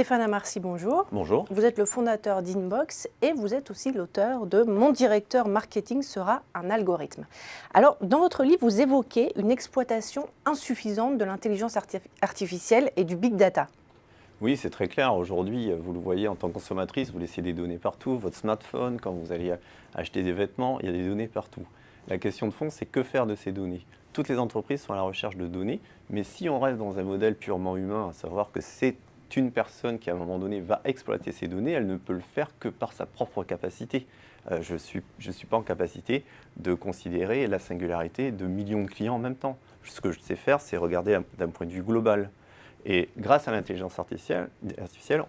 Stéphane Amarcy, bonjour. Bonjour. Vous êtes le fondateur d'Inbox et vous êtes aussi l'auteur de Mon directeur marketing sera un algorithme. Alors, dans votre livre, vous évoquez une exploitation insuffisante de l'intelligence artificielle et du big data. Oui, c'est très clair. Aujourd'hui, vous le voyez en tant que consommatrice, vous laissez des données partout. Votre smartphone, quand vous allez acheter des vêtements, il y a des données partout. La question de fond, c'est que faire de ces données? Toutes les entreprises sont à la recherche de données, mais si on reste dans un modèle purement humain, à savoir que c'est une personne qui, à un moment donné, va exploiter ces données, elle ne peut le faire que par sa propre capacité. Je ne suis pas en capacité de considérer la singularité de millions de clients en même temps. Ce que je sais faire, c'est regarder d'un point de vue global. Et grâce à l'intelligence artificielle,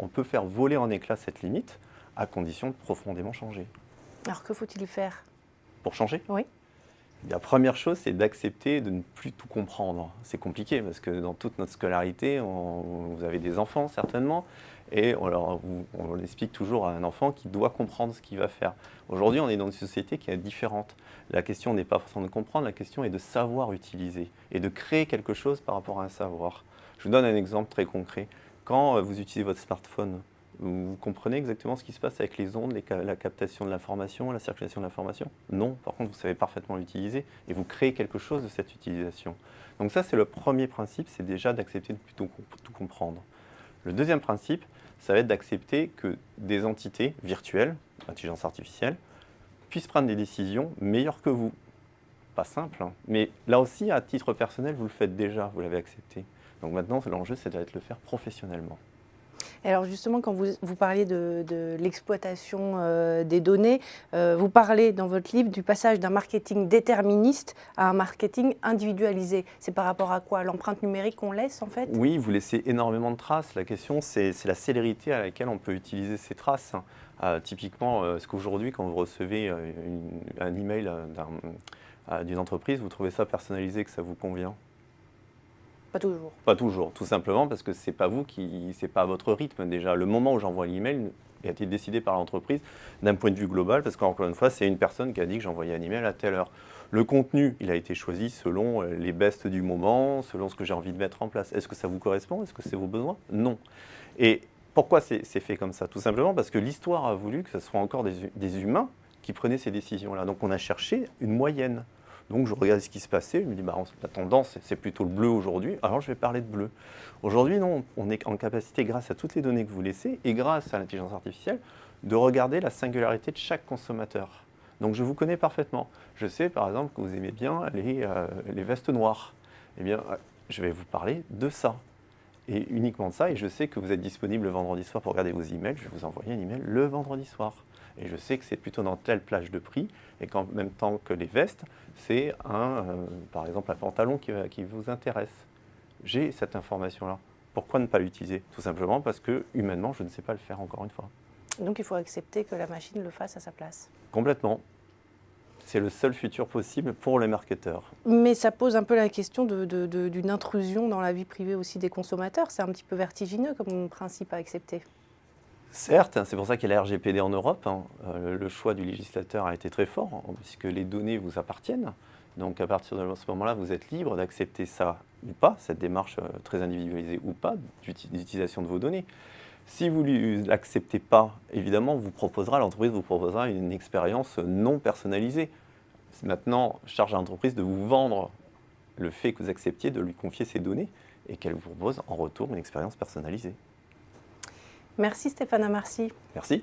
on peut faire voler en éclats cette limite, à condition de profondément changer. Alors, que faut-il faire? Pour changer? Oui. La première chose, c'est d'accepter de ne plus tout comprendre. C'est compliqué parce que dans toute notre scolarité, vous avez des enfants certainement, et on explique toujours à un enfant qu'il doit comprendre ce qu'il va faire. Aujourd'hui, on est dans une société qui est différente. La question n'est pas forcément de comprendre, la question est de savoir utiliser et de créer quelque chose par rapport à un savoir. Je vous donne un exemple très concret. Quand vous utilisez votre smartphone, vous comprenez exactement ce qui se passe avec les ondes, la captation de l'information, la circulation de l'information? Non, par contre, vous savez parfaitement l'utiliser et vous créez quelque chose de cette utilisation. Donc ça, c'est le premier principe, c'est déjà d'accepter de plutôt tout comprendre. Le deuxième principe, ça va être d'accepter que des entités virtuelles, l'intelligence artificielle, puissent prendre des décisions meilleures que vous. Pas simple, hein, mais là aussi, à titre personnel, vous le faites déjà, vous l'avez accepté. Donc maintenant, l'enjeu, c'est de le faire professionnellement. Et alors justement, quand vous parliez de l'exploitation des données, vous parlez dans votre livre du passage d'un marketing déterministe à un marketing individualisé. C'est par rapport à quoi? L'empreinte numérique qu'on laisse en fait? Oui, vous laissez énormément de traces. La question, c'est la célérité à laquelle on peut utiliser ces traces. Typiquement, est-ce qu'aujourd'hui, quand vous recevez un email d'une entreprise, vous trouvez ça personnalisé, que ça vous convient? Pas toujours. Pas toujours, tout simplement parce que c'est pas vous c'est pas à votre rythme déjà. Le moment où j'envoie l'email a été décidé par l'entreprise d'un point de vue global, parce qu'encore une fois, c'est une personne qui a dit que j'envoyais un email à telle heure. Le contenu, il a été choisi selon les bestes du moment, selon ce que j'ai envie de mettre en place. Est-ce que ça vous correspond? Est-ce que c'est vos besoins? Non. Et pourquoi c'est fait comme ça? Tout simplement parce que l'histoire a voulu que ce soit encore des humains qui prenaient ces décisions-là. Donc on a cherché une moyenne. Donc je regarde ce qui se passait, je me dis la tendance c'est plutôt le bleu aujourd'hui, alors je vais parler de bleu. Aujourd'hui non, on est en capacité grâce à toutes les données que vous laissez et grâce à l'intelligence artificielle de regarder la singularité de chaque consommateur. Donc je vous connais parfaitement. Je sais par exemple que vous aimez bien les vestes noires. Eh bien je vais vous parler de ça. Et uniquement de ça, et je sais que vous êtes disponible le vendredi soir pour regarder vos emails, je vais vous envoyer un email le vendredi soir. Et je sais que c'est plutôt dans telle plage de prix, et qu'en même temps que les vestes, c'est par exemple un pantalon qui vous intéresse. J'ai cette information-là. Pourquoi ne pas l'utiliser? Tout simplement parce que, humainement, je ne sais pas le faire encore une fois. Donc il faut accepter que la machine le fasse à sa place. Complètement. C'est le seul futur possible pour les marketeurs. Mais ça pose un peu la question d'une intrusion dans la vie privée aussi des consommateurs. C'est un petit peu vertigineux comme principe à accepter. Certes, c'est pour ça qu'il y a la RGPD en Europe. Le choix du législateur a été très fort, puisque les données vous appartiennent. Donc à partir de ce moment-là, vous êtes libre d'accepter ça ou pas, cette démarche très individualisée ou pas, d'utilisation de vos données. Si vous ne l'acceptez pas, évidemment, l'entreprise vous proposera une expérience non personnalisée. Maintenant, charge à l'entreprise de vous vendre le fait que vous acceptiez de lui confier ces données et qu'elle vous propose en retour une expérience personnalisée. Merci Stéphane Amarcy. Merci.